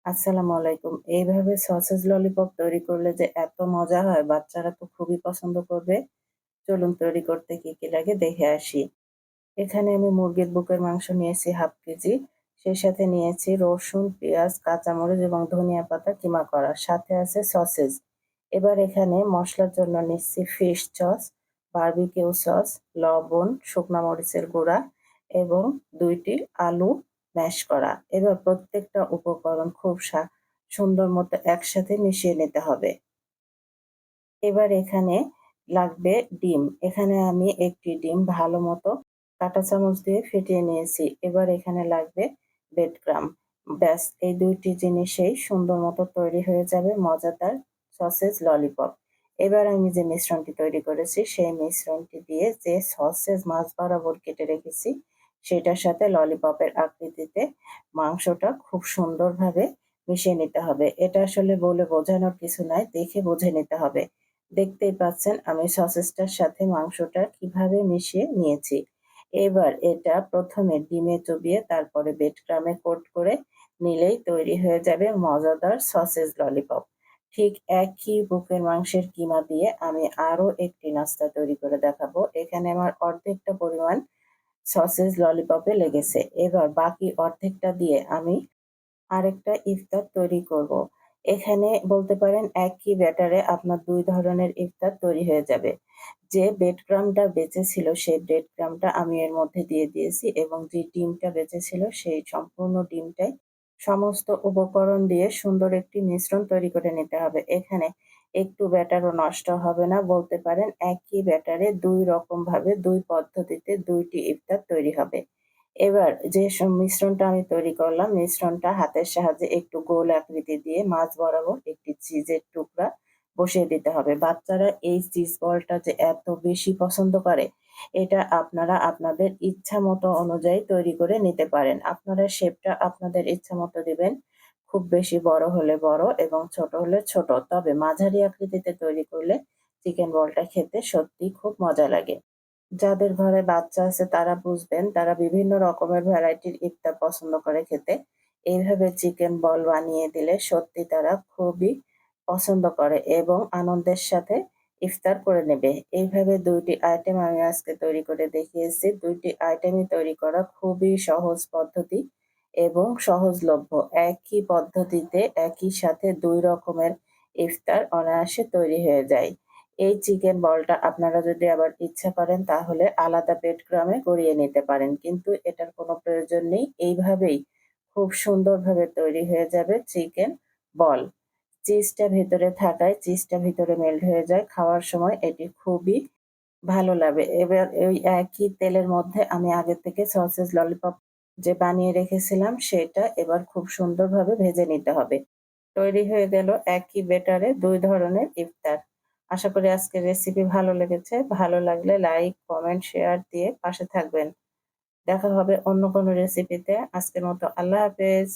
আসসালামু আলাইকুম। এইভাবে সসেজ ললিপপ তৈরি করলে যে এত মজা হয়, বাচ্চারা তো খুবই পছন্দ করবে। চলুন তৈরি করতে কি, কি লাগে দেখে আসি। এখানে আমি মুরগির বুকের মাংস নিয়েছি 1/2 কেজি। সেই সাথে নিয়েছি রসুন, পেঁয়াজ, কাঁচামরিচ এবং ধনিয়া পাতা কিমা করা। সাথে আছে সসেজ। এবার এখানে মসলার জন্য নিচ্ছি ফিশ সস, বারবিকিউ সস, লবণ, শুকনা মরিচের গুঁড়া এবং ২ টি আলু ম্যাশ করা। এবার প্রত্যেকটা উপকরণ খুব সুন্দর মতো একসাথে মিশিয়ে নিতে হবে। এবার এখানে লাগবে ডিম। এখানে আমি ১ টি ডিম ভালোমতো কাঁটা চামচ দিয়ে ফেটিয়ে নিয়েছি। এবার এখানে লাগবে ব্রেড ক্রাম্ব। ব্যাস এই ২ টি জিনিসেই সুন্দর মতো তৈরি হয়ে যাবে মজাদার সসেজ ললিপপ। এবার আমি যে মিশ্রণটি তৈরি করেছি সেই মিশ্রণটি দিয়ে যে সসেজ মাঝ বরাবর কেটে রেখেছি সেটার সাথে ললিপপের আকৃতিতে মাংসটা খুব সুন্দরভাবে মিশিয়ে নিতে হবে। এটা আসলে বলে বোঝানোর কিছু নাই, দেখে বুঝে নিতে হবে। দেখতেই পাচ্ছেন আমি সসেজটার সাথে মাংসটা কিভাবে মিশিয়ে নিয়েছি। এবার এটা ১ম এ ডিমে চুবিয়ে তারপরে ব্রেড ক্রাম্বে কোট করে নিলেই তৈরি হয়ে যাবে মজাদার সসেজ ললিপপ। ঠিক একই বুকের মাংসের কিমা দিয়ে আমি আরো একটি নাস্তা তৈরি করে দেখাবো। এখানে আমার অর্ধেকটা পরিমাণ সসেজ ললিপপে লেগেছে। এবার বাকি অর্ধেকটা দিয়ে আমি আরেকটা ইফতার তৈরি করব। এখানে বলতে পারেন একই ব্যাটারে আপনার ২ ধরনের ইফতার তৈরি হয়ে যাবে। যে ব্রেড ক্রাম্বটা বেঁচে ছিল সেই ব্রেড ক্রাম্বটা আমি এর মধ্যে দিয়ে দিয়েছি এবং যে ডিমটা বেঁচে ছিল সেই সম্পূর্ণ ডিমটাই সমস্ত উপকরণ দিয়ে সুন্দর একটি মিশ্রণ তৈরি করে নিতে হবে। এখানে একটু ব্যাটারও নষ্ট হবে না, বলতে পারেন একই ব্যাটারে ২ রকমভাবে ২ পদ্ধতিতে ২ টি ইফতার তৈরি হবে। এবার যে মিশ্রণটা আমি তৈরি করলাম, মিশ্রণটা হাতের সাহায্যে একটু গোল আকৃতি দিয়ে মাঝ বরাবর একটি চিজের টুকরা বসিয়ে দিতে হবে। বাচ্চারা এই চিজ বলটা যে এত বেশি পছন্দ করে, এটা আপনারা আপনাদের ইচ্ছামতো অনুযায়ী তৈরি করে নিতে পারেন। আপনারা শেপটা আপনাদের ইচ্ছামতো দিবেন। খুব বেশি বড় হলে বড় এবং ছোট হলে ছোট। তবে মাঝারি আকৃতিতে তৈরি করলে চিকেন বলটা খেতে সত্যিই খুব মজা লাগে। যাদের ঘরে বাচ্চা আছে তারা বুঝবেন, তারা বিভিন্ন রকমের ভ্যারাইটির ইফতার পছন্দ করে খেতে। এইভাবে চিকেন বল বানিয়ে দিলে সত্যি তারা খুবই পছন্দ করে এবং আনন্দের সাথে ইফতার করে নেবে। এইভাবে ২ টি আইটেম আমি আজকে তৈরি করে দেখিয়েছি। ২ টি আইটেমই তৈরি করা খুবই সহজ পদ্ধতি এবং সহজলভ্য। একই পদ্ধতিতে একই সাথে ২ রকমের ইফতার অনায়াসে তৈরি হয়ে যায়। এই চিকেন বলটা আপনারা যদি আবার ইচ্ছা করেন তাহলে আলাদা ব্রেডক্রামে গড়িয়ে নিতে পারেন। কিন্তু এটার কোনো প্রয়োজন নেই। এইভাবেই খুব সুন্দরভাবে তৈরি হয়ে যাবে চিকেন বল। চিজটা ভেতরে থাকায় চিজটা ভিতরে মেল্ট হয়ে যায়। খাওয়ার সময় এটি খুবই ভালো লাগে। এবার ওই একই তেলের মধ্যে আমি আগে থেকে সসেজ ললিপপ যে বানিয়ে রেখেছিলাম সেটা এবার খুব সুন্দরভাবে ভেজে নিতে হবে। তৈরি হয়ে গেল একই ব্যাটারে ২ ধরনের ইফতার। আশা করি আজকের রেসিপি ভালো লেগেছে। ভালো লাগলে লাইক, কমেন্ট, শেয়ার দিয়ে পাশে থাকবেন। দেখা হবে অন্য কোনো রেসিপিতে। আজকের মতো আল্লাহ হাফেজ।